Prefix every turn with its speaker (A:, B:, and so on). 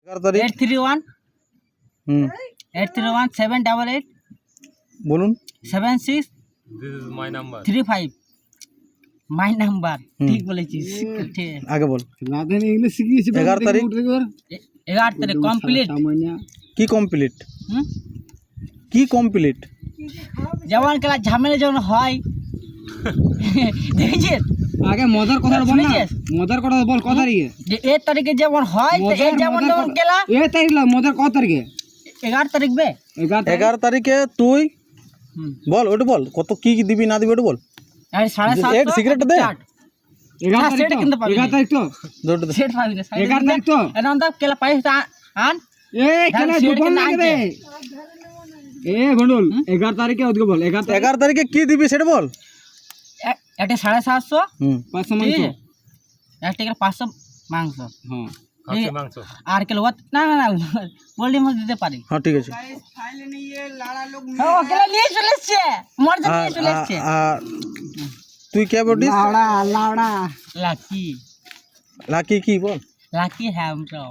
A: তারিখ
B: 831
A: হুম
B: 831 788
A: বলুন
B: 76 35 my number ঠিক বলেছিস ঠিক
A: আগে বল
C: রাধে ইংলিশ শিখিয়েছি
A: 11 তারিখ
B: 11 তারিখ কমপ্লিট
A: কি কমপ্লিট
B: হুম
A: কি কমপ্লিট
B: যেমন খেলা ঝামেলা যখন হয় দেখেছিস
C: আগে মজার কথা বল না
B: শুনেছিস?
C: মজার কথা বল কত তারিখে
B: যে 1 তারিখে যেমন হয় তো এই যেমন যেমন খেলা
C: এ তারিখ না মজার কত তারিখে
B: 11 তারিখ বে
A: 11 তারিখে তুই
B: হুম
A: বল ওটা বল কত কি কি দিবি না দিবি ওটা বল
B: আর 7:30
A: এক সিগারেট দে।
C: 11 তারিখ
B: সেটা কিন্তু পাবি
C: 11 তারিখ তো
A: দুটো দে।
B: সেট পাবি না
C: 11 তারিখ তো
B: এখন তো খেলা পাইস আন
C: এ কেন
B: হ্যাঁ,
C: দুপুর
B: সেটা
C: লাগে
B: কিন্তু
C: রে এ ভন্ডুল 11 তারিখে ওদিকে বল 11 তারিখ
A: 11 তারিখে কি দিবি সেটা বল
B: একটা 750
A: হুম
C: 500 মাংস
B: একটা 500 মাংস
C: হ্যাঁ
B: আর কিলো না না না পোল্ট্রি মাছ দিতে পারি
A: হ্যাঁ ঠিক আছে
B: ও কেলা নিয়ে চলে এসছে মর্দা নিয়ে চলে এসছে
A: আর তুই কে বটিস
C: লাউড়া লাউড়া
B: লাকি
A: লাকি কি বল
B: লাকি হ্যামস্টার